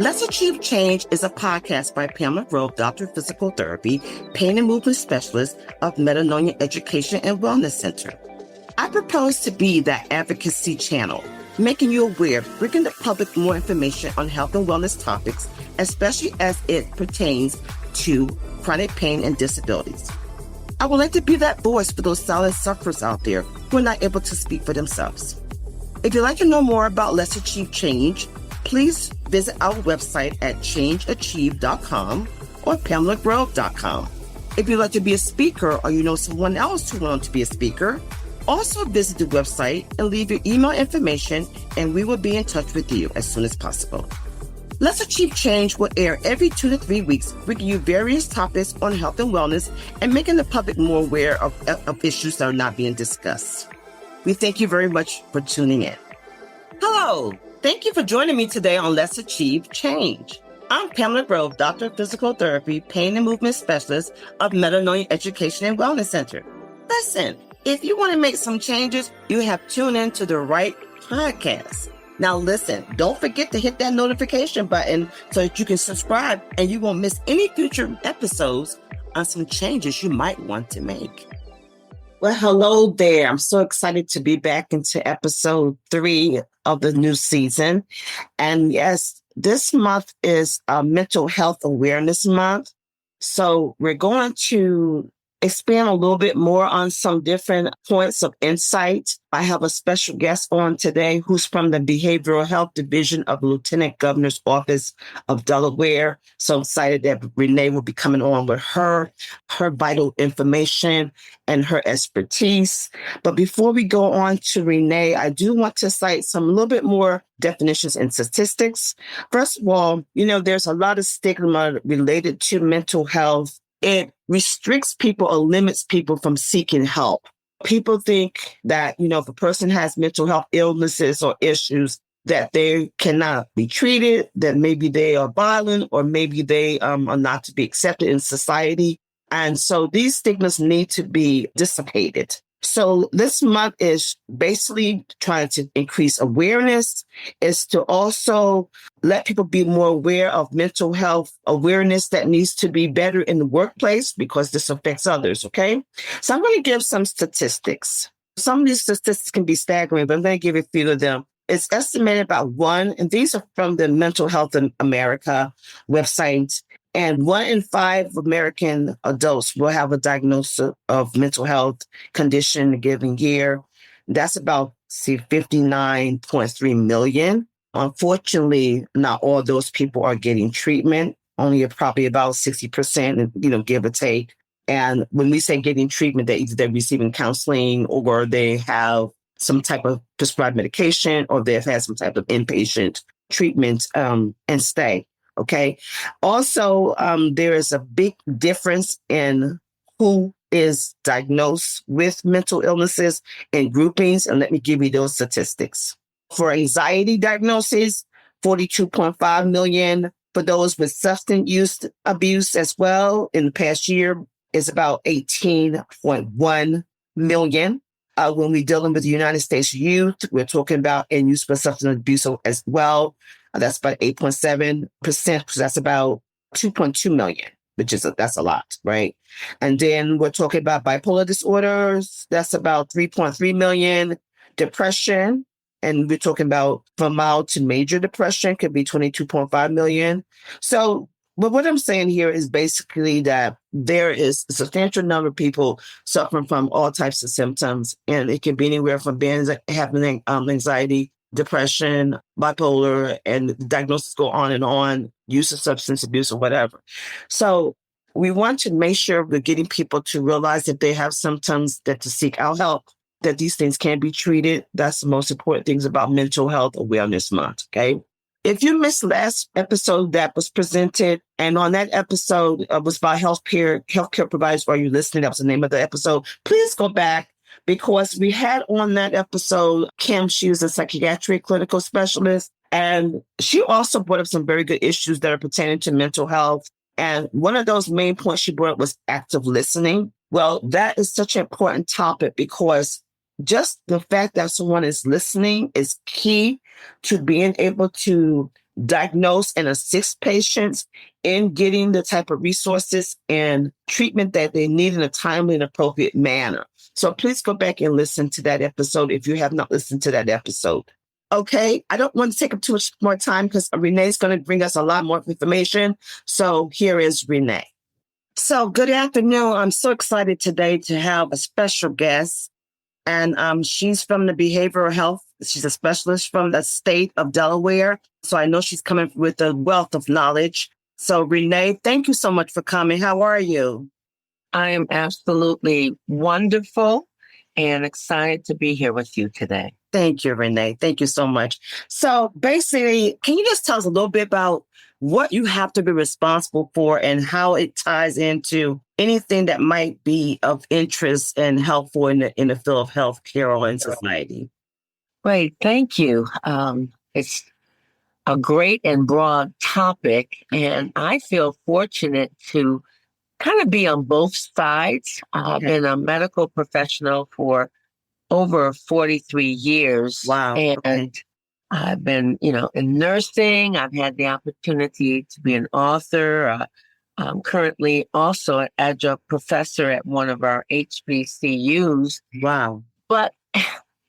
Let's Achieve Change is a podcast by Pamela Grove, Doctor of Physical Therapy, Pain and Movement Specialist of Metanoia Education and Wellness Center. I propose to be that advocacy channel, making you aware, bringing the public more information on health and wellness topics, especially as it pertains to chronic pain and disabilities. I would like to be that voice for those silent sufferers out there who are not able to speak for themselves. If you'd like to know more about Let's Achieve Change, please visit our website at changeachieve.com or pamelagrove.com. If you'd like to be a speaker or you know someone else who wants to be a speaker, also visit the website and leave your email information and we will be in touch with you as soon as possible. Let's Achieve Change will air every 2 to 3 weeks, bringing you various topics on health and wellness and making the public more aware of issues that are not being discussed. We thank you very much for tuning in. Hello. Thank you for joining me today on Let's Achieve Change. I'm Pamela Grove, Doctor of Physical Therapy, Pain and Movement Specialist of Metanoia Education and Wellness Center. Listen, if you want to make some changes, you have tuned in to the right podcast. Now listen, don't forget to hit that notification button so that you can subscribe and you won't miss any future episodes on some changes you might want to make. Well, hello there. I'm so excited to be back into episode 3 of the new season. And yes, this month is Mental Health Awareness Month. So we're going to expand a little bit more on some different points of insight. I have a special guest on today who's from the Behavioral Health Division of the Lieutenant Governor's Office of Delaware. So excited that Renee will be coming on with her vital information and her expertise. But before we go on to Renee, I do want to cite a little bit more definitions and statistics. First of all, there's a lot of stigma related to mental health. It restricts people or limits people from seeking help. People think that, if a person has mental health illnesses or issues, that they cannot be treated, that maybe they are violent, or maybe they are not to be accepted in society. And so these stigmas need to be dissipated. So this month is basically trying to increase awareness, is to also let people be more aware of mental health awareness that needs to be better in the workplace because this affects others, okay? So I'm going to give some statistics. Some of these statistics can be staggering, but I'm going to give a few of them. It's estimated about and these are from the Mental Health in America website, and 1 in 5 American adults will have a diagnosis of mental health condition in a given year. That's about, 59.3 million. Unfortunately, not all those people are getting treatment. Only probably about 60%, give or take. And when we say getting treatment, they're receiving counseling or they have some type of prescribed medication or they've had some type of inpatient treatment and stay. Okay. Also, there is a big difference in who is diagnosed with mental illnesses in groupings. And let me give you those statistics. For anxiety diagnoses, 42.5 million. For those with substance use abuse as well, in the past year is about 18.1 million. When we're dealing with the United States youth, we're talking about in use for substance abuse as well. That's about 8.7%, because that's about 2.2 million, that's a lot, right? And then we're talking about bipolar disorders. That's about 3.3 million. Depression, and we're talking about from mild to major depression, could be 22.5 million. So, but what I'm saying here is basically that there is a substantial number of people suffering from all types of symptoms, and it can be anywhere from having anxiety, depression, bipolar, and the diagnosis go on, use of substance abuse or whatever. So we want to make sure we're getting people to realize that they have symptoms, that to seek out help, that these things can be treated. That's the most important things about Mental Health Awareness Month, okay? If you missed last episode that was presented, and on that episode was about healthcare providers, while you're listening, that was the name of the episode, please go back, because we had on that episode, Kim, she was a psychiatric clinical specialist, and she also brought up some very good issues that are pertaining to mental health. And one of those main points she brought up was active listening. Well, that is such an important topic because just the fact that someone is listening is key to being able to diagnose and assist patients in getting the type of resources and treatment that they need in a timely and appropriate manner. So please go back and listen to that episode if you have not listened to that episode. Okay, I don't want to take up too much more time because Renee's going to bring us a lot more information. So here is Renee. So good afternoon. I'm so excited today to have a special guest. And she's from the behavioral health. She's a specialist from the state of Delaware. So I know she's coming with a wealth of knowledge. So Renee, thank you so much for coming. How are you? I am absolutely wonderful and excited to be here with you today. Thank you, Renee. Thank you so much. So basically, can you just tell us a little bit about what you have to be responsible for and how it ties into anything that might be of interest and helpful in the field of healthcare or in society? Great. Thank you. It's a great and broad topic, and I feel fortunate to kind of be on both sides. I've been a medical professional for over 43 years. Wow. And I've been, in nursing. I've had the opportunity to be an author. I'm currently also an adjunct professor at one of our HBCUs. Wow. But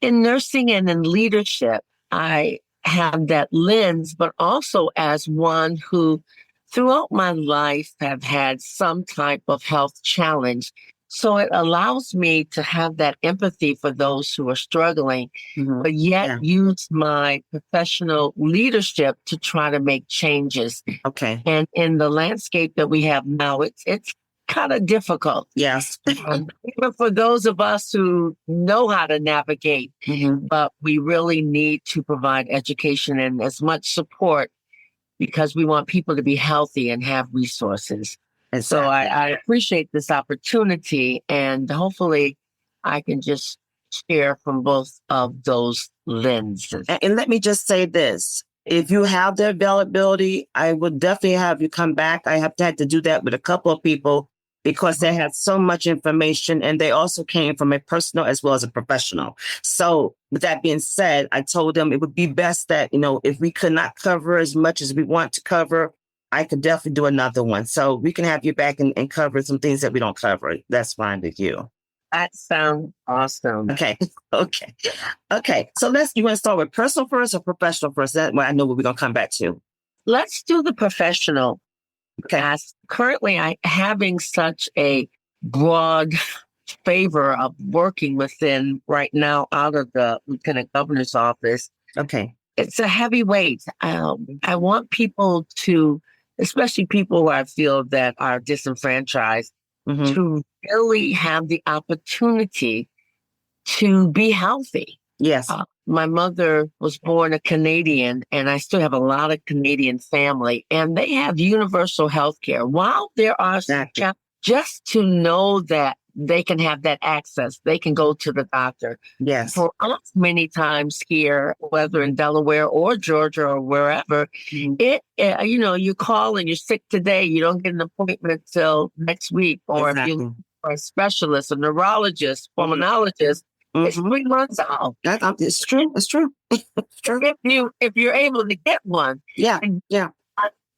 in nursing and in leadership, I have that lens, but also as one who throughout my life have had some type of health challenge. So it allows me to have that empathy for those who are struggling, but yet use my professional leadership to try to make changes. Okay. And in the landscape that we have now, it's kind of difficult. Yes. Even for those of us who know how to navigate, but we really need to provide education and as much support because we want people to be healthy and have resources. And so I appreciate this opportunity, and hopefully I can just share from both of those lenses. And let me just say this. If you have the availability, I would definitely have you come back. I have had to do that with a couple of people because they had so much information and they also came from a personal as well as a professional. So with that being said, I told them it would be best that, if we could not cover as much as we want to cover, I could definitely do another one. So we can have you back and cover some things that we don't cover. That's fine with you. That sounds awesome. Okay. So you want to start with personal first or professional first? That way I know what we're going to come back to. Let's do the professional. Okay. As currently I having such a broad favor of working within right now out of the Lieutenant Governor's office. Okay. It's a heavy weight. I want people to, especially people who I feel that are disenfranchised, to really have the opportunity to be healthy. Yes. My mother was born a Canadian, and I still have a lot of Canadian family, and they have universal health care. While there are just to know that they can have that access, they can go to the doctor. Yes. For us, many times here, whether in Delaware or Georgia or wherever, you call and you're sick today, you don't get an appointment till next week. Or if you're a specialist, a neurologist, pulmonologist, it's 3 months out. It's true. It's true. It's true. If you're able to get one. Yeah. And, yeah.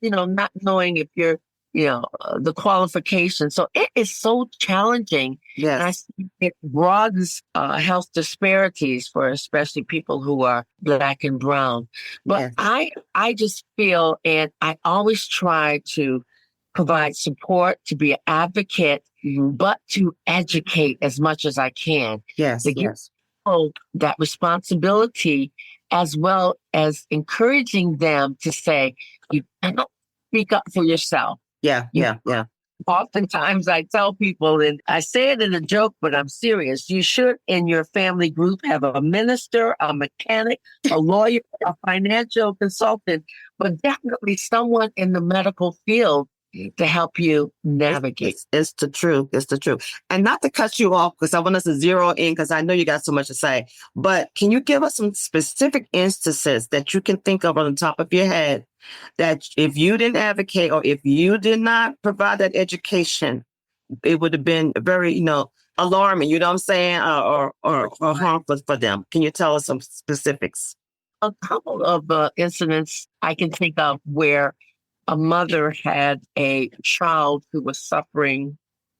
Not knowing if you're, the qualifications. So it is so challenging. Yes. And I see it broadens health disparities for especially people who are Black and brown. But I just feel, and I always try to provide support, to be an advocate, but to educate as much as I can. Yes. To give people that responsibility, as well as encouraging them to say, you cannot speak up for yourself. Yeah. Oftentimes I tell people, and I say it in a joke, but I'm serious, you should in your family group have a minister, a mechanic, a lawyer, a financial consultant, but definitely someone in the medical field to help you navigate. It's the truth. It's the truth. And not to cut you off, because I want us to zero in, because I know you got so much to say, but can you give us some specific instances that you can think of on the top of your head that if you didn't advocate or if you did not provide that education, it would have been very, alarming, you know what I'm saying, or harmful for them? Can you tell us some specifics? a couple of incidents I can think of where a mother had a child who was suffering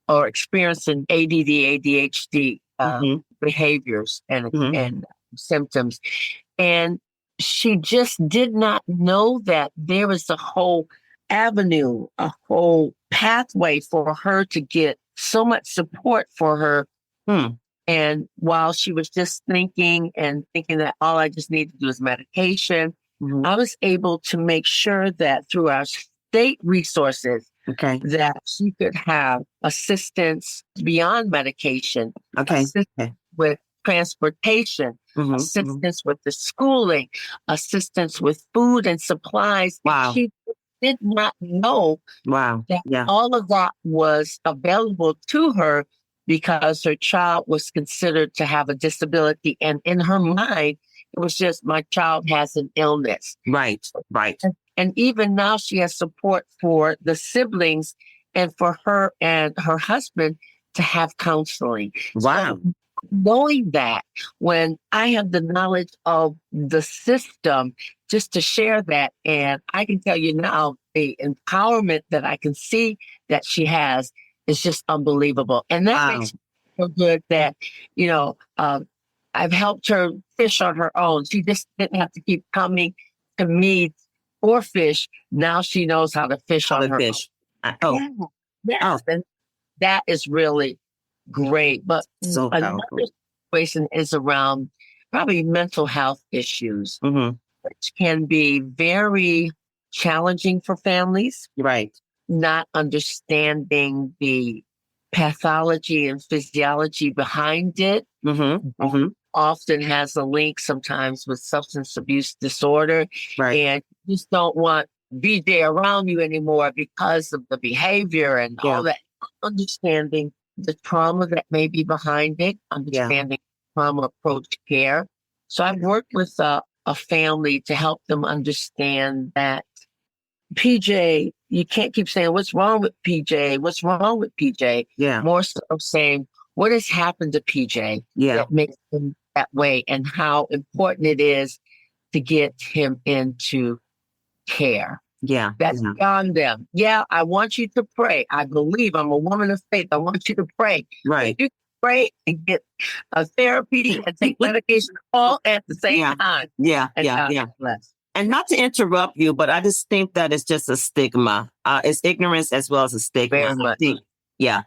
or experiencing ADD, ADHD Mm-hmm. behaviors Mm-hmm. and symptoms. And she just did not know that there was a whole avenue, a whole pathway for her to get so much support for her. Hmm. And while she was just thinking that all I just need to do is medication, Mm-hmm. I was able to make sure that through our state resources Okay. that she could have assistance beyond medication, Okay. assistance Okay. with transportation, Mm-hmm. Mm-hmm. assistance with the schooling, assistance with food and supplies. And Wow. she did not know Wow. that Yeah. all of that was available to her because her child was considered to have a disability. And in her mind, it was just, my child has an illness. Right. Right. And even now, she has support for the siblings and for her and her husband to have counseling. Wow. So knowing that, when I have the knowledge of the system, just to share that, and I can tell you now, the empowerment that I can see that she has is just unbelievable. And that Wow. makes me feel good that, I've helped her fish on her own. She just didn't have to keep coming to me for fish. Now she knows how to fish How on to her fish. own. Yeah. And that is really great. But So another powerful. situation is around probably mental health issues, Mm-hmm. which can be very challenging for families, Right. not understanding the pathology and physiology behind it. Mm-hmm. Mm-hmm. Often has a link sometimes with substance abuse disorder. Right. And you just don't want BJ around you anymore because of the behavior and Yeah. all that. Understanding the trauma that may be behind it, understanding trauma approach care. So I've worked with a family to help them understand that PJ, you can't keep saying, what's wrong with PJ? What's wrong with PJ? Yeah. More so saying, what has happened to PJ Yeah. that makes him that way, and how important it is to get him into care. Yeah. That's Yeah. beyond them. Yeah, I want you to pray. I believe I'm a woman of faith. I want you to pray. Right. You can pray and get a therapy and take medication all at the same Yeah. time. Yeah. And Yeah. God Yeah. bless. And not to interrupt you, but I just think that it's just a stigma. It's ignorance as well as a stigma. Very I much. think, yeah.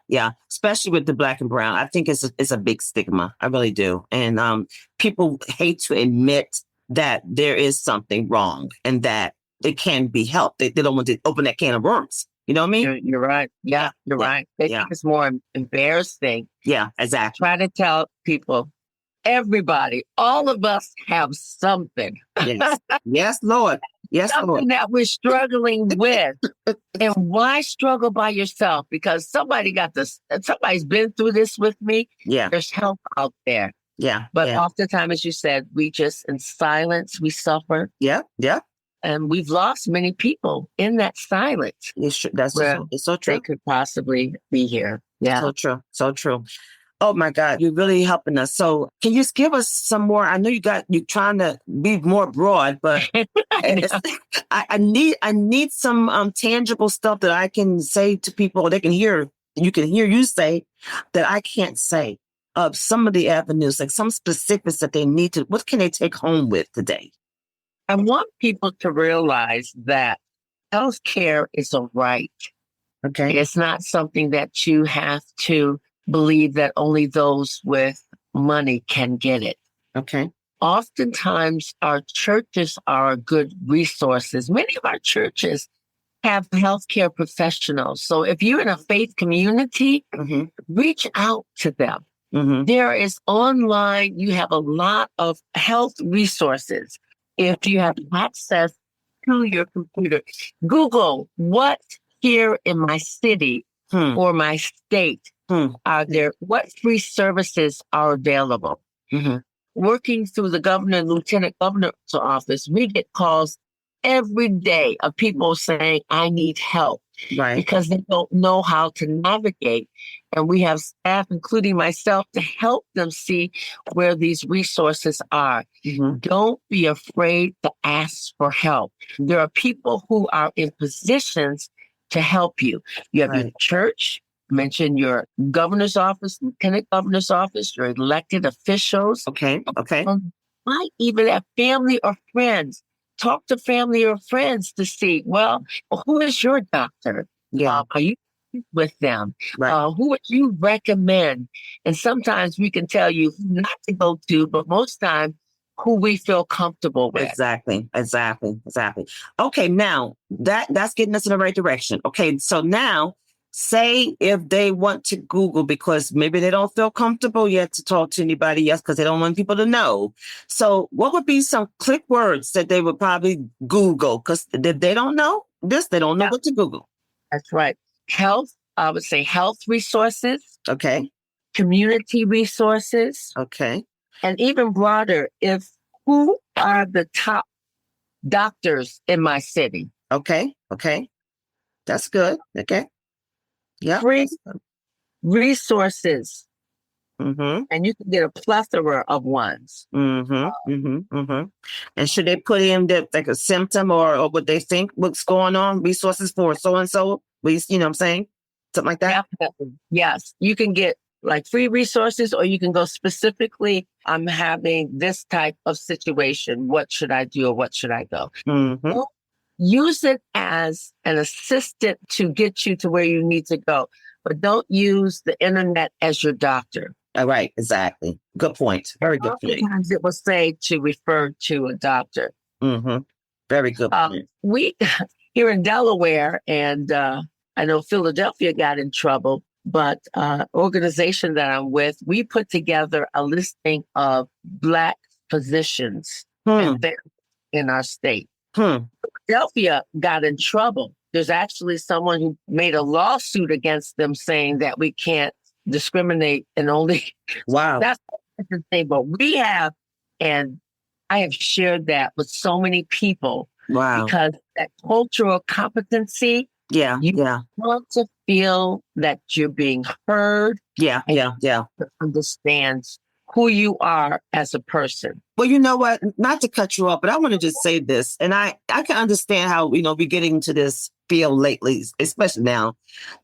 Especially with the Black and brown. I think it's a big stigma. I really do. And people hate to admit that there is something wrong and that it can be helped. They don't want to open that can of worms. You know what I mean? You're right. Yeah, you're right. They think it's more embarrassing. Yeah, exactly. Try to tell people, everybody, all of us have something. Yes. Yes, Lord. Yes, something Lord. that we're struggling with. And why struggle by yourself? Because somebody's been through this with me. Yeah. There's help out there. Yeah. But oftentimes, as you said, we just in silence, we suffer. Yeah. Yeah. And we've lost many people in that silence. It's so true. They could possibly be here. Yeah. So true. So true. Oh my God, you're really helping us. So can you just give us some more? I know you're trying to be more broad, but I need some tangible stuff that I can say to people. They can hear, you say that I can't say. Of some of the avenues, like some specifics that they need to, what can they take home with today? I want people to realize that healthcare is a right. Okay. It's not something that you have to believe that only those with money can get it. Okay. Oftentimes, our churches are good resources. Many of our churches have healthcare professionals. So if you're in a faith community, reach out to them. There is online, you have a lot of health resources. If you have access to your computer, Google what here in my city or my state are there, what free services are available. Working through the governor and lieutenant governor's office, we get calls every day of people saying, I need help. Right. because they don't know how to navigate. And we have staff, including myself, to help them see where these resources are. Mhm. Don't be afraid to ask for help. There are people who are in positions to help you. You have your Right. church, mention your governor's office, lieutenant governor's office, your elected officials. Okay. Okay. Might even have family or friends. Talk to family or friends to see, well, who is your doctor? Yeah. Are you with them? Right. Who would you recommend? And sometimes we can tell you who not to go to, but most times who we feel comfortable with. Exactly. Exactly. Exactly. Okay. Now that's getting us in the right direction. Okay. So now say if they want to Google because maybe they don't feel comfortable yet to talk to anybody else because they don't want people to know. So what would be some click words that they would probably Google? Because if they don't know this, they don't know Yeah, what to Google. that's right. Health, I would say health resources, Okay. community resources, Okay. and even broader, if who are the top doctors in my city? Okay. Okay. That's good. Okay. Yep. Free resources, Mm-hmm. and you can get a plethora of ones. Mm-hmm. Mm-hmm. Mm-hmm. And should they put in that like a symptom or what they think what's going on? Resources for so and so. You know what I'm saying? Something like that. Definitely. Yes. You can get like free resources, or you can go specifically, I'm having this type of situation. What should I do, or what should I go? Mm-hmm. Don't use it as an assistant to get you to where you need to go, but don't use the internet as your doctor. All right. Exactly. Good point. Very good point. Oftentimes it will say to refer to a doctor. Mm-hmm. Very good point. We here in Delaware, and I know Philadelphia got in trouble, but organization that I'm with, we put together a listing of Black physicians and therapists in our state. Philadelphia got in trouble. There's actually someone who made a lawsuit against them saying that we can't discriminate and only. Wow. That's the thing. But we have, and I have shared that with so many people. Wow. Because that cultural competency, Yeah. you Yeah. want to feel that you're being heard. Yeah. Yeah. Yeah. To understand who you are as a person. Well, you know what? Not to cut you off, but I want to just say this. And I can understand how, we're getting into this field lately, especially now,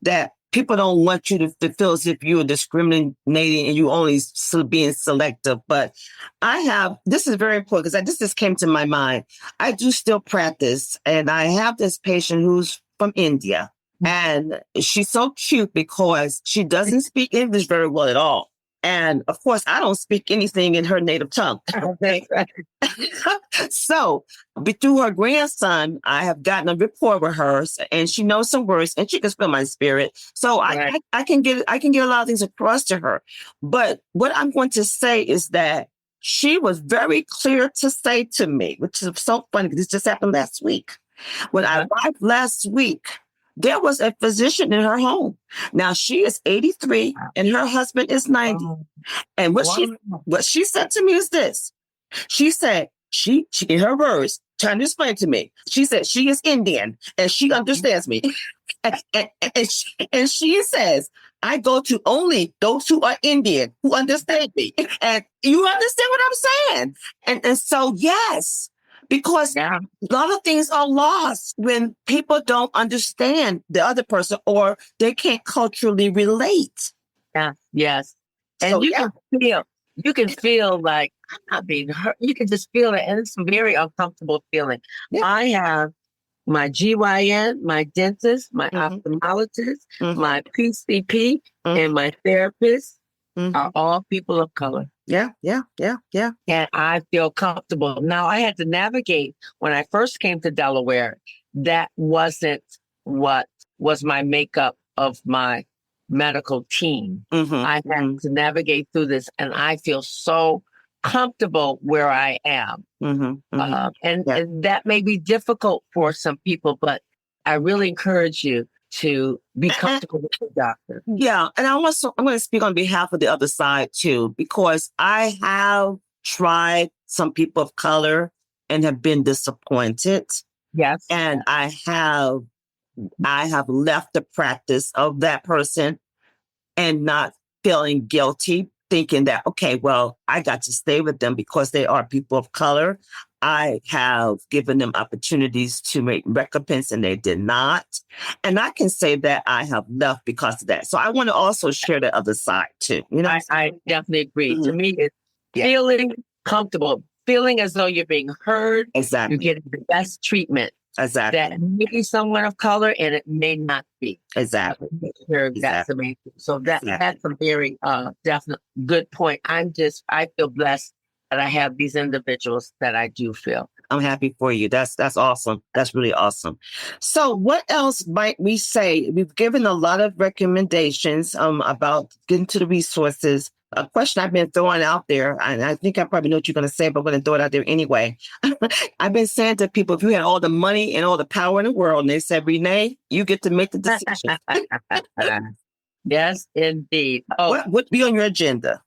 that people don't want you to feel as if you're discriminating and you only being selective. But this is very important because this just came to my mind. I do still practice, and I have this patient who's from India. And she's so cute because she doesn't speak English very well at all. And of course, I don't speak anything in her native tongue. Okay. So, through her grandson, I have gotten a rapport with her, and she knows some words, and she can feel my spirit. So Right. I can get a lot of things across to her. But what I'm going to say is that she was very clear to say to me, which is so funny because this just happened last week. When I arrived last week, there was a physician in her home. Now she is 83 and her husband is 90. And what she said to me is this. She said, she in her words, trying to explain to me, she said she is Indian and she understands me. and she says, I go to only those who are Indian who understand me. And you understand what I'm saying? And so, yes, because a lot of things are lost when people don't understand the other person or they can't culturally relate. Yeah. Yes. And So, you can feel like I'm not being hurt. You can just feel it. And it's a very uncomfortable feeling. Yeah. I have my GYN, my dentist, my ophthalmologist, my PCP, and my therapist are all people of color. Yeah. And I feel comfortable. Now, I had to navigate when I first came to Delaware. That wasn't what was my makeup of my medical team. I had to navigate through this, and I feel so comfortable where I am. And that may be difficult for some people, but I really encourage you to be comfortable with the doctor. Yeah. And I'm going to speak on behalf of the other side too, because I have tried some people of color and have been disappointed. Yes. And I have I have left the practice of that person and not feeling guilty, thinking that, okay, well, I got to stay with them because they are people of color. I have given them opportunities to make recompense and they did not. And I can say that I have left because of that. So I want to also share the other side too. I definitely agree. Mhm. To me, it's Yeah. feeling comfortable, feeling as though you're being heard, Exactly. you're getting the best treatment. Exactly. That may be someone of color and it may not be. Exactly. Sure, that's amazing. So that's a very definite good point. I feel blessed that I have these individuals that I do feel. I'm happy for you. That's awesome. That's really awesome. So what else might we say? We've given a lot of recommendations about getting to the resources. A question I've been throwing out there, and I think I probably know what you're going to say, but I'm going to throw it out there anyway. I've been saying to people, if you had all the money and all the power in the world, and they said, Renee, you get to make the decision. Yes, indeed. What would be on your agenda?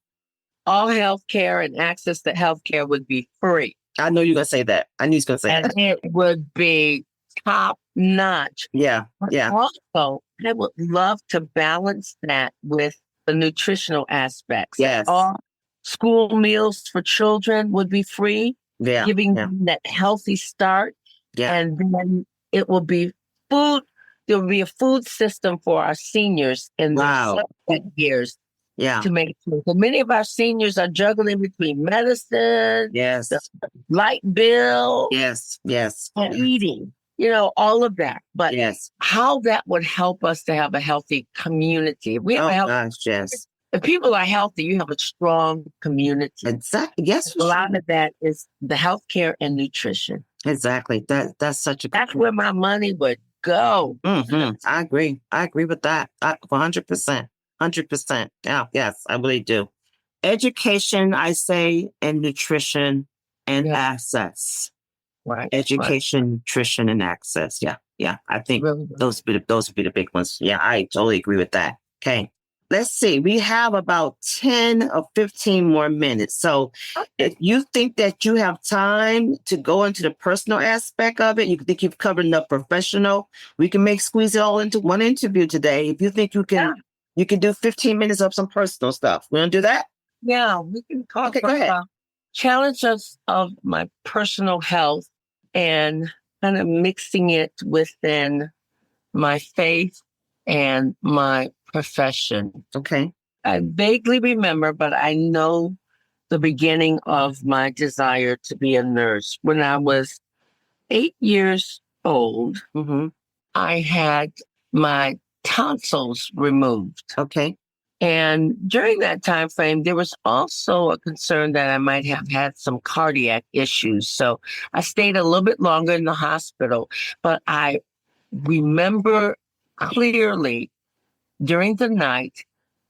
All healthcare and access to healthcare would be free. I know you're going to say that. I knew you were going to say and that. it would be top notch. Yeah, yeah. Also, I would love to balance that with the nutritional aspects. Yes. All school meals for children would be free, giving them that healthy start. Yeah. And then it will be food. There will be a food system for our seniors in the subsequent years. Yeah. To make sure. So many of our seniors are juggling between medicine, the light bill, and eating, all of that. But how that would help us to have a healthy community. We have if people are healthy, you have a strong community. Exactly. Yes. A lot of that is the healthcare and nutrition. Exactly. That's such a good That's where my money would go. Mm-hmm. I agree. I agree with that. 100%. 100%. Yeah, yes, I really do. Education, I say, and nutrition and access. Right. Education, nutrition, and access. Yeah, yeah. I think those would be the big ones. Yeah, I totally agree with that. Okay. Let's see. We have about 10 or 15 more minutes. So if you think that you have time to go into the personal aspect of it, you think you've covered enough professional, we can squeeze it all into one interview today. If you think you can, you can do 15 minutes of some personal stuff. We want to do that? Yeah, we can talk go ahead. Challenges of my personal health and kind of mixing it within my faith and my profession. Okay. I vaguely remember, but I know the beginning of my desire to be a nurse. When I was 8 years old, I had my tonsils removed. Okay. And during that time frame, there was also a concern that I might have had some cardiac issues. So I stayed a little bit longer in the hospital, but I remember clearly during the night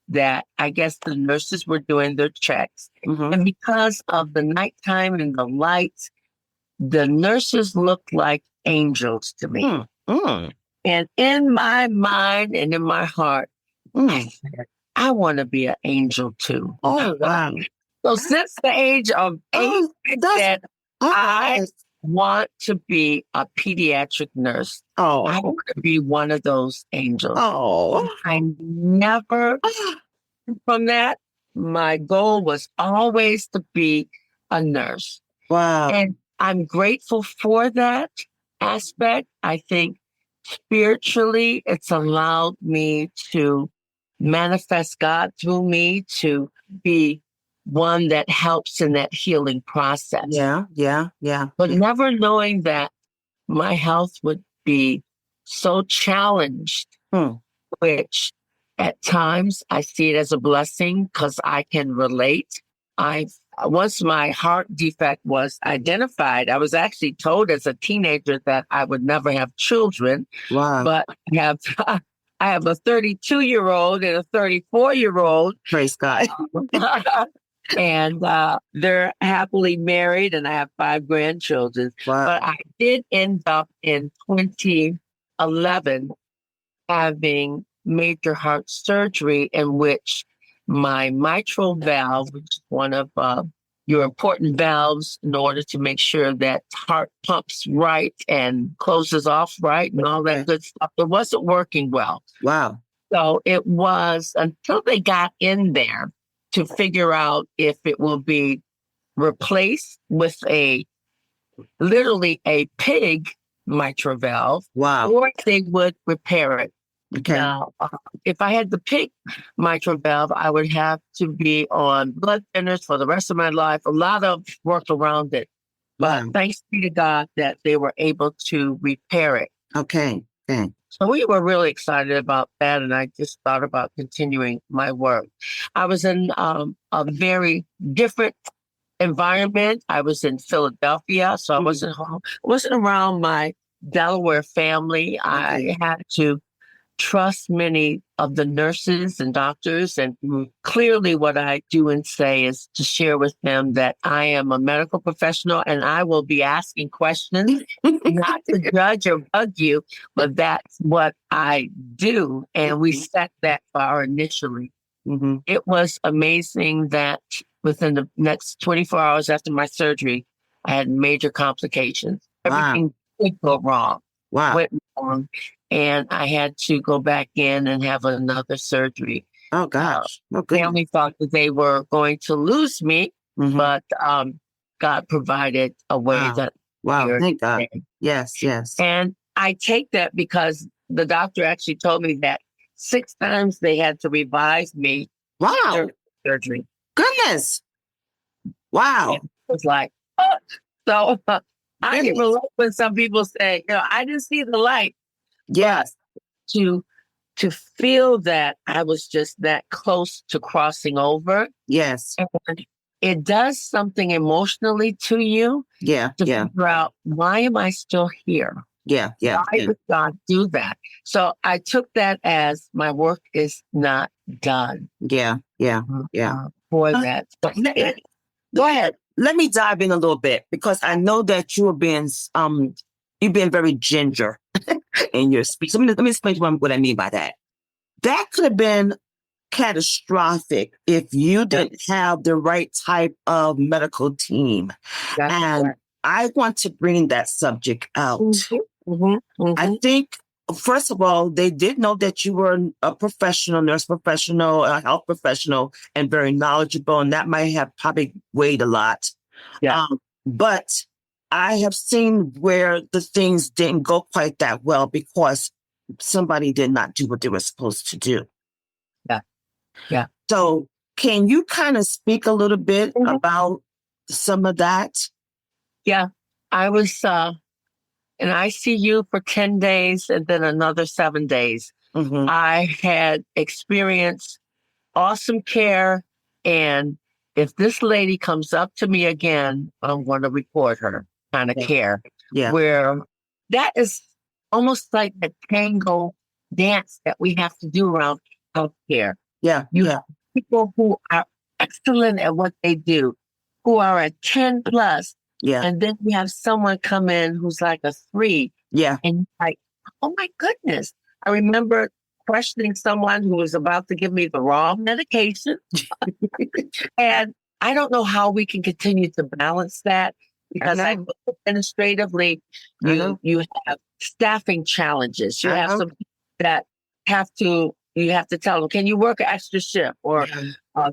that I guess the nurses were doing their checks. And because of the nighttime and the lights, the nurses looked like angels to me. And in my mind and in my heart, I said, I want to be an angel too. Oh, wow. So since the age of 8, I said, I want to be a pediatric nurse. I want to be one of those angels. I never, from that, my goal was always to be a nurse. Wow. And I'm grateful for that aspect. I think spiritually, it's allowed me to manifest God through me to be one that helps in that healing process. Yeah. But never knowing that my health would be so challenged, which at times I see it as a blessing because I can relate. Once my heart defect was identified, I was actually told as a teenager that I would never have children. Wow. But I have a 32-year-old and a 34-year-old. Praise God. And they're happily married, and I have 5 grandchildren. Wow. But I did end up in 2011 having major heart surgery in which my mitral valve, which is one of your important valves in order to make sure that heart pumps right and closes off right and all that good stuff. It wasn't working well. Wow. So it was until they got in there to figure out if it will be replaced with literally a pig mitral valve, Wow. or they would repair it. Okay. Now, if I had the pig mitral valve, I would have to be on blood thinners for the rest of my life. A lot of work around it. But Wow. thanks be to God that they were able to repair it. Okay. Okay. So we were really excited about that. And I just thought about continuing my work. I was in a very different environment. I was in Philadelphia, so I wasn't home. I wasn't around my Delaware family. I had to trust many of the nurses and doctors. And clearly what I do and say is to share with them that I am a medical professional and I will be asking questions, not to judge or bug you, but that's what I do. And we set that bar initially. It was amazing that within the next 24 hours after my surgery, I had major complications. Everything could go wrong. Went wrong. And I had to go back in and have another surgery. Oh, gosh. Family thought that they were going to lose me, but God provided a way that. Wow, thank God. Yes, yes. And I take that because the doctor actually told me that 6 times they had to revise me. Wow. Surgery. Goodness. Wow. And it was like, oh. So I can relate when some people say, I didn't see the light. Yes. To feel that I was just that close to crossing over. Yes. And it does something emotionally to you. Yeah. To figure out, why am I still here? Yeah. Yeah. Why did God do that? So I took that as my work is not done. Yeah. Yeah. Yeah. For that. Go ahead. Let me dive in a little bit because I know that you've been very ginger in your speech. So let me explain what I mean by that. That could have been catastrophic if you didn't have the right type of medical team. I want to bring that subject out. I think, first of all, they did know that you were a professional, nurse professional, a health professional, and very knowledgeable, and that might have probably weighed a lot. Yeah. But I have seen where the things didn't go quite that well because somebody did not do what they were supposed to do. Yeah. Yeah. So can you kind of speak a little bit about some of that? Yeah. I was in ICU for 10 days and then another 7 days. I had experienced awesome care. And if this lady comes up to me again, I'm going to report her kind of care. Yeah. Where that is almost like a tango dance that we have to do around healthcare. Yeah. You have people who are excellent at what they do, who are at 10 plus. Yeah. And then you have someone come in who's like a 3. Yeah. And like, oh my goodness. I remember questioning someone who was about to give me the wrong medication. And I don't know how we can continue to balance that because administratively, you have staffing challenges. You have some that you have to tell them, can you work an extra shift or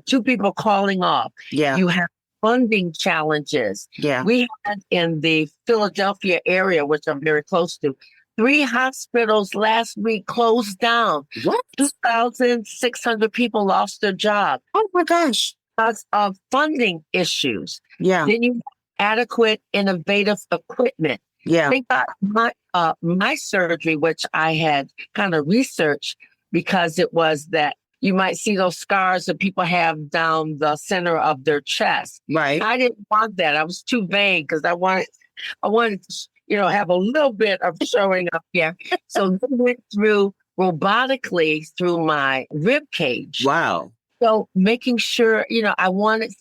2 people calling off? Yeah. You have funding challenges. Yeah. We had in the Philadelphia area, which I'm very close to, 3 hospitals last week closed down. What? 2,600 people lost their job. Oh my gosh. Because of funding issues. Yeah. Then you have adequate, innovative equipment. Yeah. Think about my surgery, which I had kind of researched because it was that you might see those scars that people have down the center of their chest. Right. I didn't want that. I was too vain because I wanted to, have a little bit of showing up here. So they went through robotically through my rib cage. Wow. So making sure, I wanted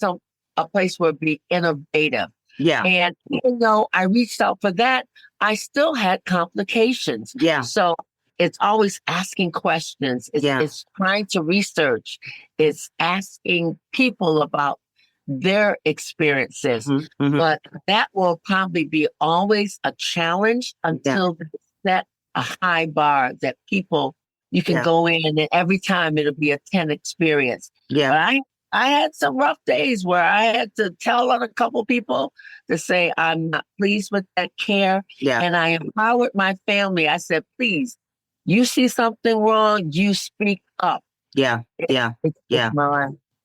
a place where it'd be innovative. Yeah. And even though I reached out for that, I still had complications. Yeah. So it's always asking questions. It's trying to research. It's asking people about their experiences. Mm-hmm. But that will probably be always a challenge until they set a high bar that people, you can go in and every time it'll be a 10 experience. Yeah. But I had some rough days where I had to tell on a couple people to say, I'm not pleased with that care. Yeah. And I empowered my family. I said, please, you see something wrong, you speak up. Yeah. Yeah. Yeah.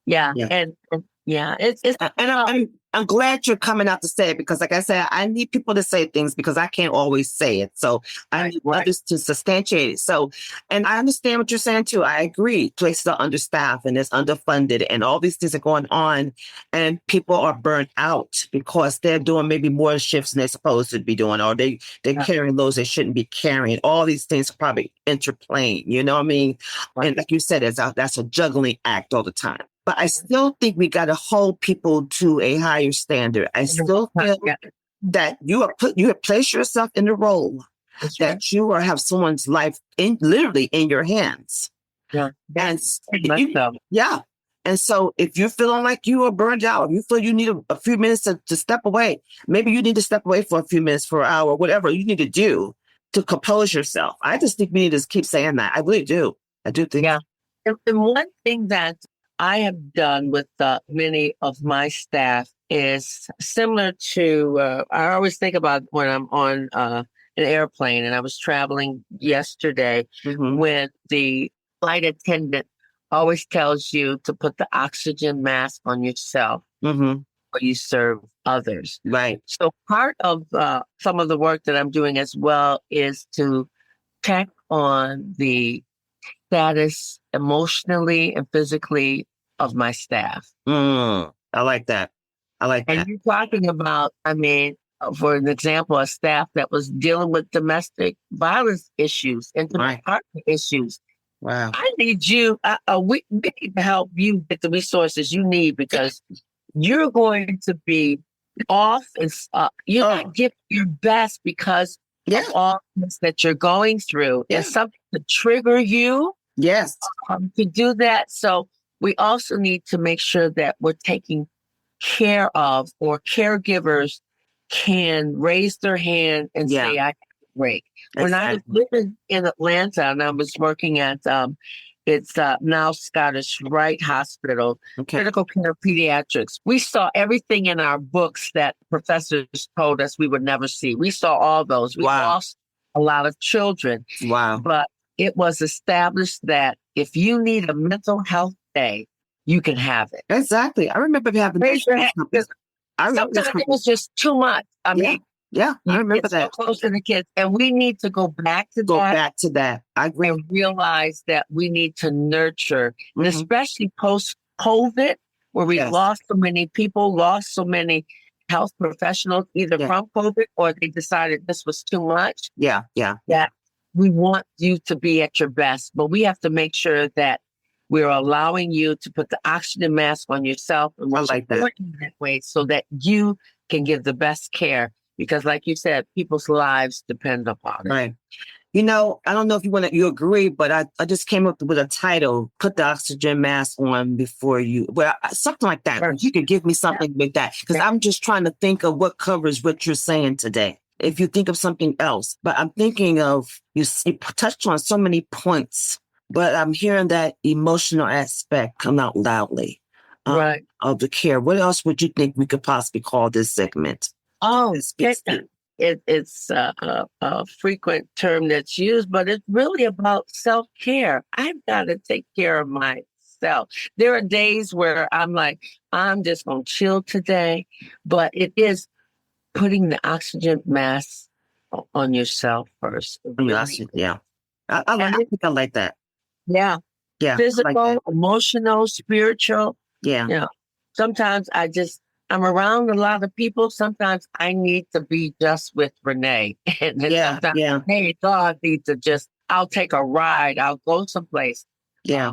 Yeah. Yeah. And it's and I'm glad you're coming out to say it, because like I said, I need people to say things because I can't always say it. So I need others to substantiate it. So, and I understand what you're saying too. I agree. Places are understaffed and it's underfunded and all these things are going on, and people are burnt out because they're doing maybe more shifts than they're supposed to be doing, or they're carrying loads they shouldn't be carrying. All these things are probably interplaying, you know what I mean? Right. And like you said, that's a juggling act all the time. But I still think we got to hold people to a higher standard. I still feel that you have placed yourself in the role that you have someone's life literally in your hands. Yeah. And And so if you're feeling like you are burned out, if you feel you need a few minutes to step away, maybe you need to step away for a few minutes, for an hour, whatever you need to do to compose yourself. I just think we need to keep saying that. I really do. I do think. Yeah. And one thing that I have done with many of my staff is similar to, I always think about when I'm on an airplane, and I was traveling yesterday when the flight attendant always tells you to put the oxygen mask on yourself or you serve others. Right. So part of some of the work that I'm doing as well is to check on the status emotionally and physically of my staff. I like that. And you're talking about, I mean, for an example, a staff that was dealing with domestic violence issues, intimate partner issues. Wow. I need you. We need to help you get the resources you need, because you're going to be off and you're not giving your best because of all this that you're going through. And something to trigger you. Yes. To do that. So we also need to make sure that we're taking care of, or caregivers can raise their hand and say, I can break. When I was living in Atlanta and I was working at, it's now Scottish Rite Hospital, critical care pediatrics. We saw everything in our books that professors told us we would never see. We saw all those. We lost a lot of children. Wow. But it was established that if you need a mental health day, you can have it. Exactly. I remember having sometimes it was just too much. I mean, I remember that. So close to the kids, and we need to go back to that. I agree. And realize that we need to nurture, and especially post-COVID, where we lost so many people, lost so many health professionals, either from COVID or they decided this was too much. That we want you to be at your best, but we have to make sure that we're allowing you to put the oxygen mask on yourself and we're supporting that way so that you can give the best care. Because like you said, people's lives depend upon it. Right. You know, I don't know if you agree, but I just came up with a title, put the oxygen mask on before you, something like that. Right. You could give me something with that, because I'm just trying to think of what covers what you're saying today. If you think of something else, but I'm thinking of, you touched on so many points, but I'm hearing that emotional aspect come out loudly of the care. What else would you think we could possibly call this segment? Oh, it's a frequent term that's used, but it's really about self-care. I've got to take care of myself. There are days where I'm like, I'm just going to chill today, but it is putting the oxygen mask on yourself first. Really. I think I like that. Yeah. Physical, like emotional, spiritual. Yeah. You know, sometimes I'm around a lot of people. Sometimes I need to be just with Renee. And then sometimes, hey, God needs to I'll take a ride. I'll go someplace. Yeah.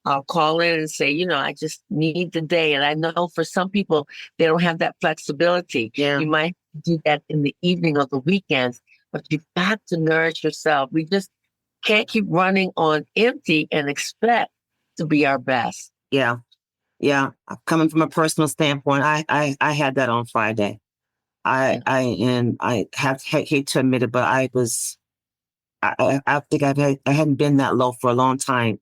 I'll call in and say, I just need the day. And I know for some people, they don't have that flexibility. Yeah. You might do that in the evening or the weekends, but you've got to nourish yourself. We just can't keep running on empty and expect to be our best. Yeah. Yeah. Coming from a personal standpoint, I had that on Friday. I hate to admit it, but I think I hadn't been that low for a long time.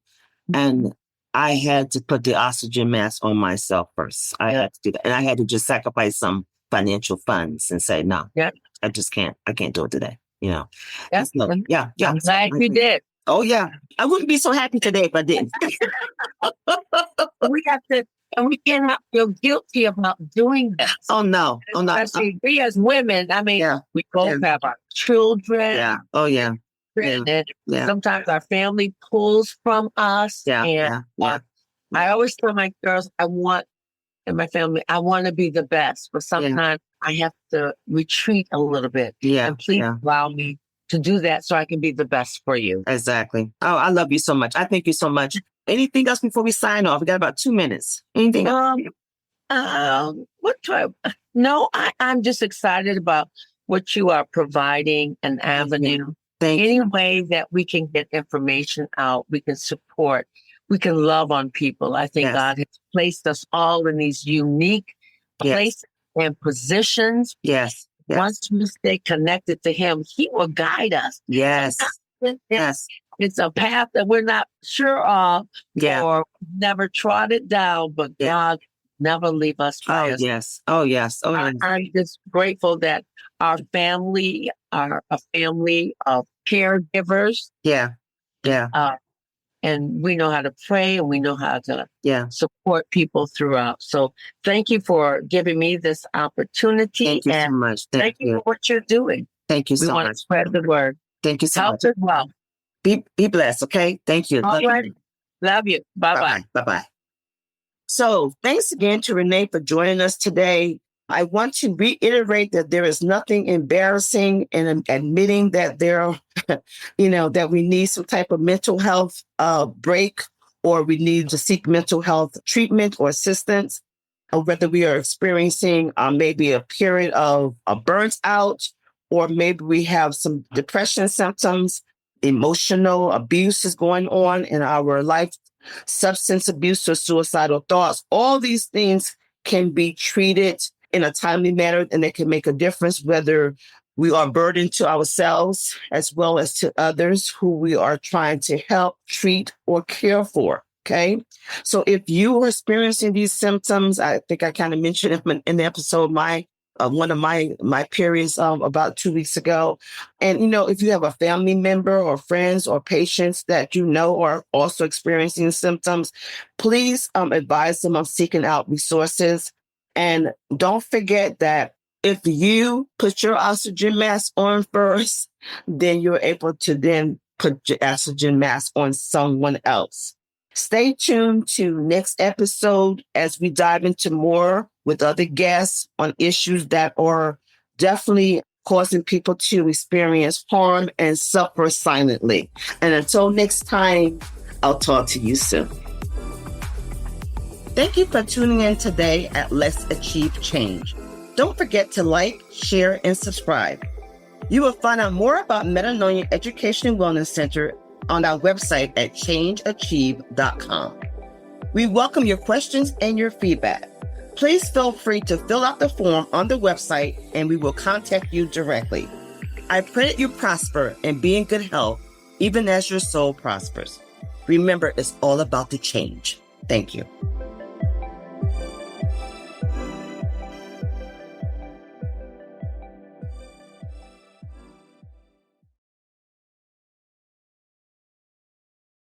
And I had to put the oxygen mask on myself first. I had to do that. And I had to just sacrifice some financial funds and say, no, I just can't. I can't do it today. So, yeah. I'm glad you did. Oh, yeah. I wouldn't be so happy today if I didn't. We have to, and we cannot feel guilty about doing this. Oh, no. Especially we as women, we both have our children. Yeah. Oh, yeah. And sometimes our family pulls from us. I always tell my girls, and my family, I want to be the best, but sometimes I have to retreat a little bit. Yeah. And please allow me to do that so I can be the best for you. Exactly. Oh, I love you so much. I thank you so much. Anything else before we sign off? We got about 2 minutes. Anything else? No, I'm just excited about what you are providing, an avenue. Any way that we can get information out, we can support, we can love on people. I think God has placed us all in these unique places and positions. Yes. Once we stay connected to Him, He will guide us. Yes. It's a path that we're not sure of or never trod it down, but God never leave us by us. Yes. Oh, yes. Oh, yes. I'm just grateful that our family are a family of caregivers. Yeah. And we know how to pray and we know how to support people throughout. So thank you for giving me this opportunity. Thank you so much. Thank you for what you're doing. Thank you so much. We want to spread the word. Thank you so much. Health as well. Be blessed, okay? Thank you. All right. Love you. Bye-bye. Bye-bye. So thanks again to Renee for joining us today. I want to reiterate that there is nothing embarrassing in admitting that that we need some type of mental health break, or we need to seek mental health treatment or assistance, or whether we are experiencing maybe a period of a burnt out, or maybe we have some depression symptoms, emotional abuse is going on in our life, substance abuse or suicidal thoughts. All these things can be treated in a timely manner, and it can make a difference whether we are burdened to ourselves as well as to others who we are trying to help, treat, or care for. Okay. So if you are experiencing these symptoms, I think I kind of mentioned in the episode, one of my periods about 2 weeks ago. And, if you have a family member or friends or patients that are also experiencing symptoms, please advise them on seeking out resources. And don't forget that if you put your oxygen mask on first, then you're able to then put your oxygen mask on someone else. Stay tuned to next episode as we dive into more with other guests on issues that are definitely causing people to experience harm and suffer silently. And until next time, I'll talk to you soon. Thank you for tuning in today at Let's Achieve Change. Don't forget to like, share, and subscribe. You will find out more about Metanoia Education and Wellness Center on our website at changeachieve.com. We welcome your questions and your feedback. Please feel free to fill out the form on the website and we will contact you directly. I pray that you prosper and be in good health, even as your soul prospers. Remember, it's all about the change. Thank you.